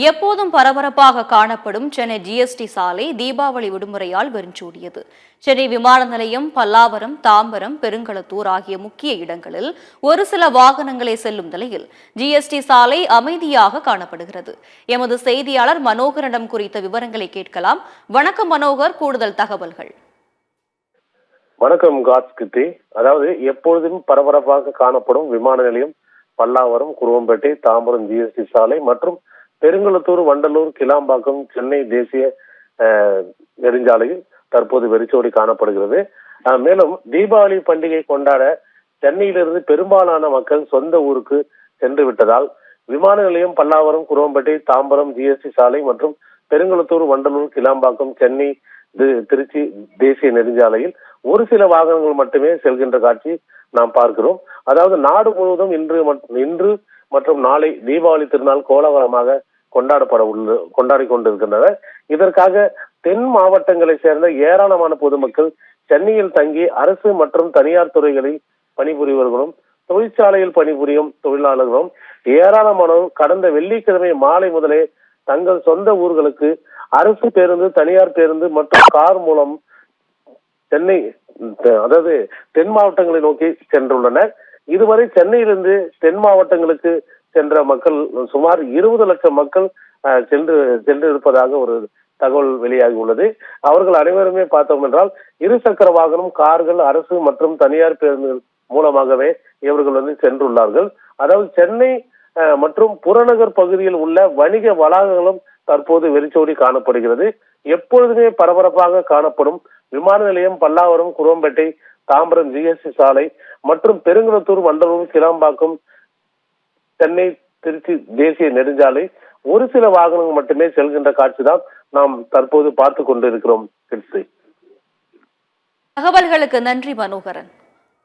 எப்போதும் பரபரப்பாக காணப்படும் சென்னை ஜிஎஸ்டி சாலை தீபாவளி விடுமுறையால் வெறிச்சோடியது. சென்னை விமான நிலையம், பல்லாவரம், தாம்பரம், பெருங்களத்தூர் ஆகிய முக்கிய இடங்களில் ஒரு சில வாகனங்களே செல்லும் நிலையில் ஜிஎஸ்டி சாலை அமைதியாக காணப்படுகிறது. எமது செய்தியாளர் மனோகரிடம் குறித்த விவரங்களை கேட்கலாம். வணக்கம் மனோகர், கூடுதல் தகவல்கள். வணக்கம் காட்ஸ்கிருதி. அதாவது எப்பொழுதும் பரபரப்பாக காணப்படும் விமான நிலையம், பல்லாவரம், குருவம்பேட்டை, தாம்பரம் ஜிஎஸ்டி சாலை மற்றும் பெருங்களத்தூர், வண்டலூர், கிளாம்பாக்கம், சென்னை தேசிய நெடுஞ்சாலையில் தற்போது வெறிச்சோடி காணப்படுகிறது. மேலும் தீபாவளி பண்டிகை கொண்டாட சென்னையிலிருந்து பெரும்பாலான மக்கள் சொந்த ஊருக்கு சென்று விட்டதால் விமான நிலையம், பல்லாவரம், குருவம்பேட்டை, தாம்பரம் ஜிஎஸ்டி சாலை மற்றும் பெருங்களத்தூர், வண்டலூர், கிளாம்பாக்கம், சென்னை திருச்சி தேசிய நெடுஞ்சாலையில் ஒரு சில வாகனங்கள் மட்டுமே செல்கின்ற காட்சி நாம் பார்க்கிறோம். அதாவது நாடு முழுவதும் இன்று மற்றும் நாளை தீபாவளி திருநாள் கோலாகலமாக கொண்டாடி கொண்டிருக்கின்றன. இதற்காக தென் மாவட்டங்களை சேர்ந்த ஏராளமான பொதுமக்கள் சென்னையில் தங்கி அரசு மற்றும் தனியார் துறைகளில் பணிபுரிவர்களும் தொழிற்சாலையில் பணிபுரியும் தொழிலாளர்களும் ஏராளமானோர் கடந்த வெள்ளிக்கிழமை மாலை முதலே தங்கள் சொந்த ஊர்களுக்கு அரசு பேருந்து, தனியார் பேருந்து மற்றும் கார் மூலம் சென்னை அதாவது தென் மாவட்டங்களை நோக்கி சென்றுள்ளனர். இதுவரை சென்னையிலிருந்து தென் மாவட்டங்களுக்கு சென்ற மக்கள் சுமார் 20 லட்சம் மக்கள் சென்றிருப்பதாக ஒரு தகவல் வெளியாகி உள்ளது. அவர்கள் அனைவருமே பார்த்தோம் என்றால் இருசக்கர வாகனம், கார்கள், அரசு மற்றும் தனியார் பேருந்துகள் மூலமாகவே இவர்கள் சென்றுள்ளார்கள். அதாவது சென்னை மற்றும் புறநகர் பகுதியில் உள்ள வணிக வளாகங்களும் தற்போது வெறிச்சோடி காணப்படுகிறது. எப்பொழுதுமே பரபரப்பாக காணப்படும் விமான நிலையம், பல்லாவரம், குருவம்பேட்டை, தாம்பரம் ஜிஎஸ்டி சாலை மற்றும் பெருங்களத்தூர், வண்டலூர், கிளாம்பாக்கம், சென்னை திருச்சி தேசிய நெடுஞ்சாலை ஒரு சில வாகனங்கள் மட்டுமே செல்கின்ற காட்சிதான் நாம் தற்போது பார்த்து கொண்டிருக்கிறோம். தகவல்களுக்கு நன்றி மனோகரன்.